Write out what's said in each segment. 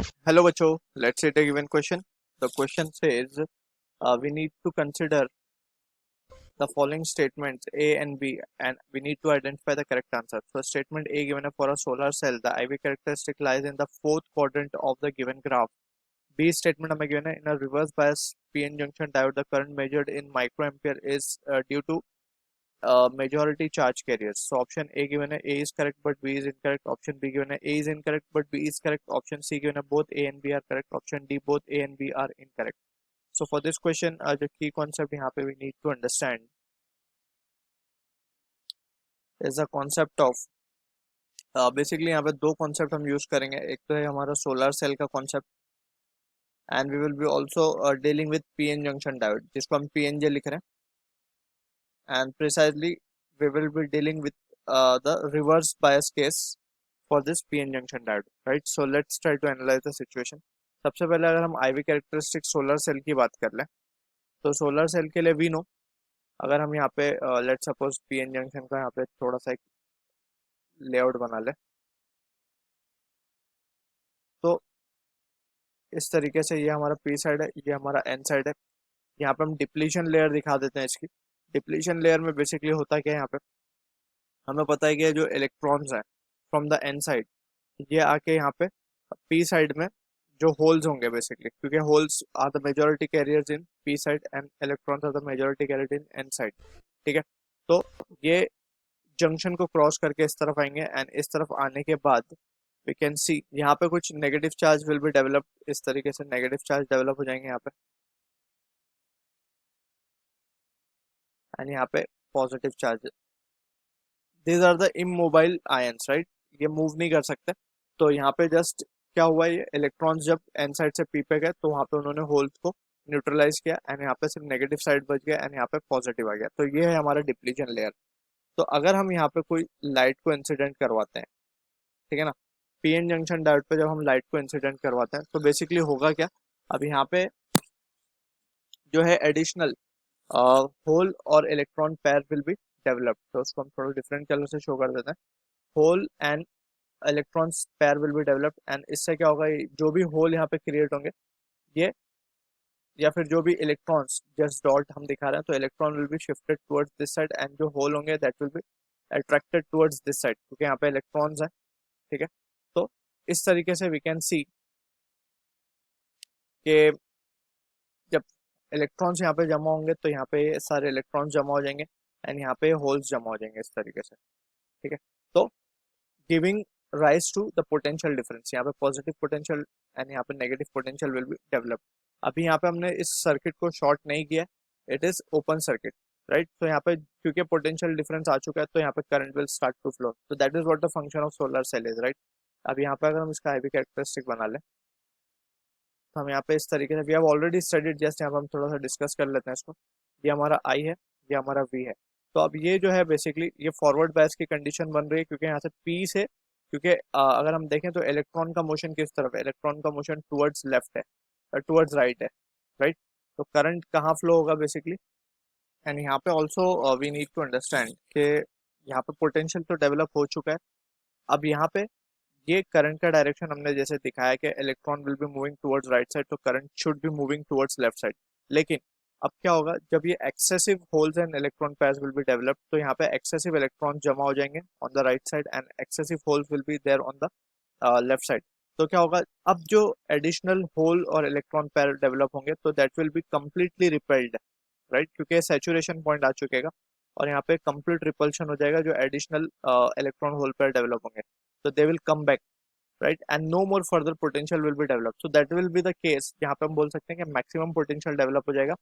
Hello, Bacho. Let's say a given question. The question says we need to consider the following statements A and B, and we need to identify the correct answer. So, statement A given for a solar cell, the IV characteristic lies in the fourth quadrant of the given graph. B statement हमें given है in a reverse bias PN junction diode, the current measured in microampere is due to majority charge carriers. So option A given है A is correct but B is incorrect. Option B given है A is incorrect but B is correct. Option C given है both A and B are correct. Option D both A and B are incorrect. So for this question, the key concept यहाँ पे we need to understand is the concept of basically यहाँ पे दो concept हम use करेंगे. एक तो है हमारा सोलर सेल का concept and we will be also dealing with PN junction diode जिसको हम पीएनजे लिख रहे हैं. And precisely we will be dealing with the reverse bias case for this PN junction diode, right? So let's try to analyze the situation. सबसे पहले अगर हम IV characteristic solar cell की बात कर लें तो सोलर सेल के लिए वी नो, अगर हम यहाँ पे लेट सपोज PN जंक्शन का यहाँ पे थोड़ा सा एक लेआउट बना ले तो इस तरीके से ये हमारा P साइड है, ये हमारा N साइड है. यहाँ पे हम डिप्लीशन लेयर दिखा देते हैं इसकी. डिप्लीशन लेयर में बेसिकली होता क्या है, यहाँ पे हमें पता है कि जो इलेक्ट्रॉन्स हैं फ्रॉम द N साइड ये आके यहाँ पे P साइड में जो होल्स होंगे बेसिकली, क्योंकि holes are the majority carriers in P side and electrons are the majority carrier in N side. ठीक है, तो ये जंक्शन को क्रॉस करके इस तरफ आएंगे एंड इस तरफ आने के बाद वी कैन सी यहाँ पे कुछ negative charge will be develop. इस तरीके से नेगेटिव चार्ज डेवलप हो जाएंगे यहाँ पे एंड यहाँ पे positive charge. These are the immobile ions, right? ये मूव नहीं कर सकते. तो यहाँ पे जस्ट क्या हुआ, ये इलेक्ट्रॉन्स जब एन साइड से पी पे गए तो वहाँ पे उन्होंने होल्स को न्यूट्रलाइज किया एंड यहाँ पे सिर्फ नेगेटिव साइड बच गया एंड यहाँ पे पॉजिटिव आ गया. तो ये है हमारा डिप्लीशन लेयर. तो अगर हम यहाँ पे कोई लाइट को इंसिडेंट करवाते हैं, ठीक है ना, पीएन जंक्शन डायोड पे जब हम लाइट को इंसिडेंट करवाते हैं तो बेसिकली होगा क्या, अब यहाँ पे जो है एडिशनल होल और electron pair will be develop. तो उसको हम थोड़ा डिफरेंट कलर से शो कर देते हैं. Hole and electrons pair will be developed and इससे क्या होगा, जो भी होल यहाँ पे क्रिएट होंगे ये या फिर जो भी इलेक्ट्रॉन्स जस्ट डॉट हम दिखा रहे हैं तो electron will be shifted towards this side and जो होल होंगे that will be attracted towards this side क्योंकि यहाँ पे इलेक्ट्रॉन्स हैं. ठीक है, तो इस तरीके से वी कैन सी कि जब इलेक्ट्रॉन्स यहाँ पे जमा होंगे तो यहाँ पे सारे इलेक्ट्रॉन्स जमा हो जाएंगे एंड यहाँ पे होल्स जमा हो जाएंगे इस तरीके से. ठीक है, तो giving rise to the potential difference, यहाँ पे पॉजिटिव पोटेंशियल एंड यहाँ पे negative potential will be develop. अभी यहाँ पे हमने इस सर्किट को शॉर्ट नहीं किया, it is open circuit, right? तो यहाँ पे क्योंकि पोटेंशियल डिफरेंस आ चुका है तो यहाँ पे current will start to flow. तो that is what the function of solar cell is, right? अब यहाँ पे अगर हम इसका आईवी कैरेक्टरिस्टिक बना लें तो हम यहाँ पे इस तरीके से, we have already studied, just यहाँ पे हम थोड़ा सा डिस्कस कर लेते हैं इसको. ये हमारा आई है, ये हमारा वी है. तो अब ये जो है बेसिकली ये फॉरवर्ड बायस की कंडीशन बन रही है क्योंकि यहाँ से पी से, क्योंकि अगर हम देखें तो इलेक्ट्रॉन का मोशन किस तरफ है, इलेक्ट्रॉन का मोशन टुवर्ड्स लेफ्ट है, टुवर्ड्स राइट है, राइट? तो करंट कहाँ फ्लो होगा बेसिकली. एंड यहाँ पे also we need to understand कि यहाँ पे पोटेंशियल तो डेवलप हो चुका है. अब यहाँ पे ये करंट का डायरेक्शन हमने जैसे दिखाया कि electron will be moving towards right side तो current should be moving towards left side. लेकिन अब क्या होगा, जब ये excessive holes and electron pairs will be developed तो यहाँ पे एक्सेसिव इलेक्ट्रॉन जमा हो जाएंगे on the right side and excessive holes will be there on the left side. तो क्या होगा, अब जो एडिशनल होल और इलेक्ट्रॉन पेयर डेवलप होंगे तो that will B completely repelled, right? क्योंकि सैचुरेशन पॉइंट आ चुकेगा और यहाँ पे कंप्लीट रिपल्शन हो जाएगा जो additional electron hole pair develop होंगे. तो they will come back, right? And no more further potential will be develop. So that will be the case जहाँ पे हम बोल सकते हैं कि मैक्सिमम पोटेंशियल डेवलप हो जाएगा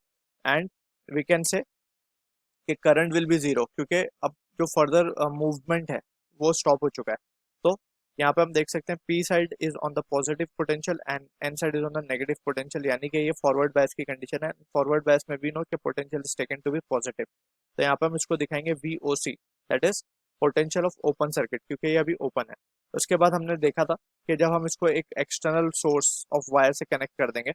एंड वी कैन से कि करंट विल बी जीरो क्योंकि अब जो फर्दर मूवमेंट है वो स्टॉप हो चुका है. तो यहाँ पे हम देख सकते हैं P side is on the positive potential and N side is on the negative potential, यानी कि ये फॉरवर्ड बायस की कंडीशन है. फॉरवर्ड बायस में वी नो कि potential is taken to be positive. तो यहाँ पे हम इसको दिखाएंगे V O C, that is potential of open circuit क्योंकि ये अभी ओपन है. उसके बाद हमने देखा था कि जब हम इसको एक एक्सटर्नल सोर्स ऑफ वायर से कनेक्ट कर देंगे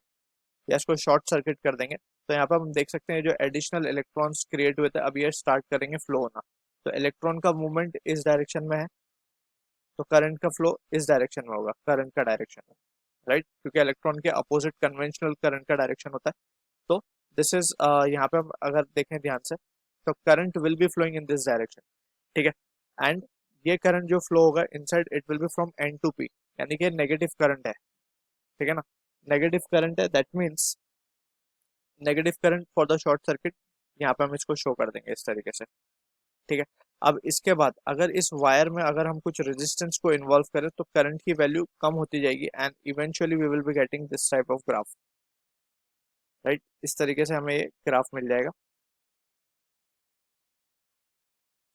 या इसको शॉर्ट सर्किट कर देंगे तो यहाँ पर हम देख सकते हैं जो एडिशनल इलेक्ट्रॉन्स क्रिएट हुए थे अब ये स्टार्ट करेंगे फ्लो होना. तो इलेक्ट्रॉन का मूवमेंट इस डायरेक्शन में है तो करंट का फ्लो इस डायरेक्शन में होगा, करंट का डायरेक्शन में, राइट, क्योंकि इलेक्ट्रॉन के अपोजिट कन्वेंशनल करंट का डायरेक्शन होता है। तो दिस इज, यहाँ पे हम अगर देखें ध्यान से, तो current will be flowing in this direction, ठीक है। एंड ये करंट जो फ्लो होगा inside, it will be from N to P, यानी कि नेगेटिव करंट है, ठीक है ना। नेगेटिव करंट है, that means negative current for the short circuit, यहाँ पे हम इसको शो कर देंगे इस तरीके से, ठीक है। अब इसके बाद अगर इस वायर में अगर हम कुछ रेजिस्टेंस को इन्वॉल्व करें तो करंट की वैल्यू कम होती जाएगी and eventually we will be getting this type of graph, right. इस तरीके से हमें ये ग्राफ मिल जाएगा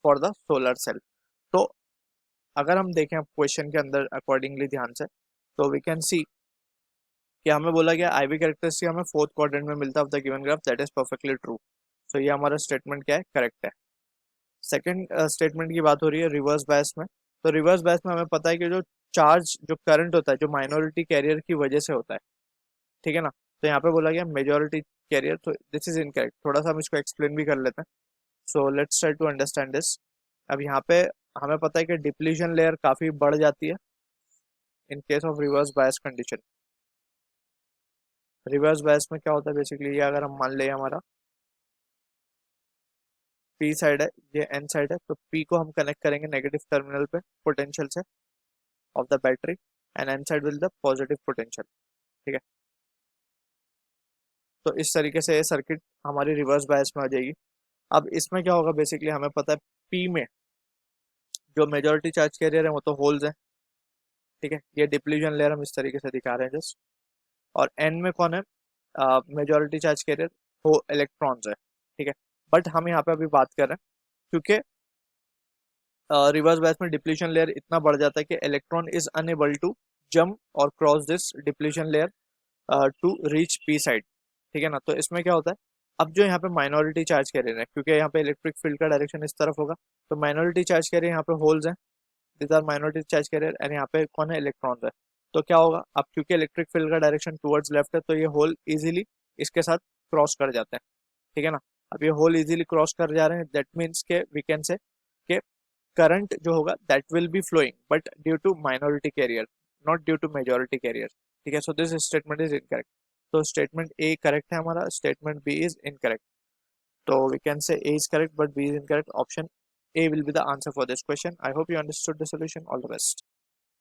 फॉर द सोलर सेल। तो अगर हम देखें क्वेश्चन के अंदर अकॉर्डिंगली ध्यान से, तो वी कैन सी कि हमें बोला गया IV कैरेक्टरिस्टिक हमें फोर्थ क्वाड्रेंट में मिलता है of the given graph, that is perfectly true. So ये हमारा स्टेटमेंट क्या है, करेक्ट है। सेकंड स्टेटमेंट की बात हो रही है रिवर्स बायस में। तो रिवर्स बायस में हमें पता है कि जो चार्ज, जो करंट होता है, जो माइनॉरिटी कैरियर की वजह से होता है, ठीक है ना। तो यहाँ पे बोला गया मेजोरिटी कैरियर, तो दिस इज इनकरेक्ट। थोड़ा सा हम इसको एक्सप्लेन भी कर लेते हैं। So let's try to understand this. अब यहाँ पे हमें पता है कि डिप्लीशन लेयर काफी बढ़ जाती है in case of reverse bias condition. Reverse bias में क्या होता है बेसिकली, ये अगर हम मान ले हमारा पी साइड है, ये एन साइड है, तो पी को हम कनेक्ट करेंगे नेगेटिव टर्मिनल पे पोटेंशियल से of the battery, and N side will the positive potential, ठीक है। तो इस तरीके से ये सर्किट हमारी रिवर्स बायस में आ जाएगी। अब इसमें क्या होगा बेसिकली, हमें पता है पी में जो मेजोरिटी चार्ज कैरियर है वो तो होल्स है, ठीक है। ये डिप्लीशन लेयर हम इस तरीके से दिखा रहे हैं जस्ट। और एन में कौन है, मेजोरिटी चार्ज कैरियर, वो इलेक्ट्रॉन्स है, ठीक है। बट हम यहाँ पे अभी बात कर रहे हैं क्योंकि रिवर्स बायस में डिप्लीशन लेयर इतना बढ़ जाता है कि electron is unable to jump और cross this depletion layer to reach P side, ठीक है ना। तो इसमें क्या होता है, अब जो यहाँ पे माइनॉरिटी चार्ज कैरियर है, क्योंकि यहाँ पे इलेक्ट्रिक फील्ड का डायरेक्शन इस तरफ होगा, तो माइनॉरिटी चार्ज कैरियर यहाँ पे होल्स हैं, this are minority charge carrier, and यहाँ पे कौन है, इलेक्ट्रॉन है। तो क्या होगा, अब क्योंकि इलेक्ट्रिक फील्ड का डायरेक्शन टुवर्ड्स लेफ्ट है, तो ये होल इजीली इसके साथ क्रॉस कर जाते हैं, ठीक है ना। अब ये होल इजीली क्रॉस कर जा रहे हैं, दैट मीन्स के वी कैन से कि करंट जो होगा that will be flowing but due to minority carrier, not due to majority carrier, ठीक है। So this statement is incorrect. तो स्टेटमेंट ए करेक्ट है हमारा, स्टेटमेंट बी इज इनकरेक्ट। तो we can say A is correct but B is incorrect. Option A will be the answer for this question. I hope you understood the solution. All the best.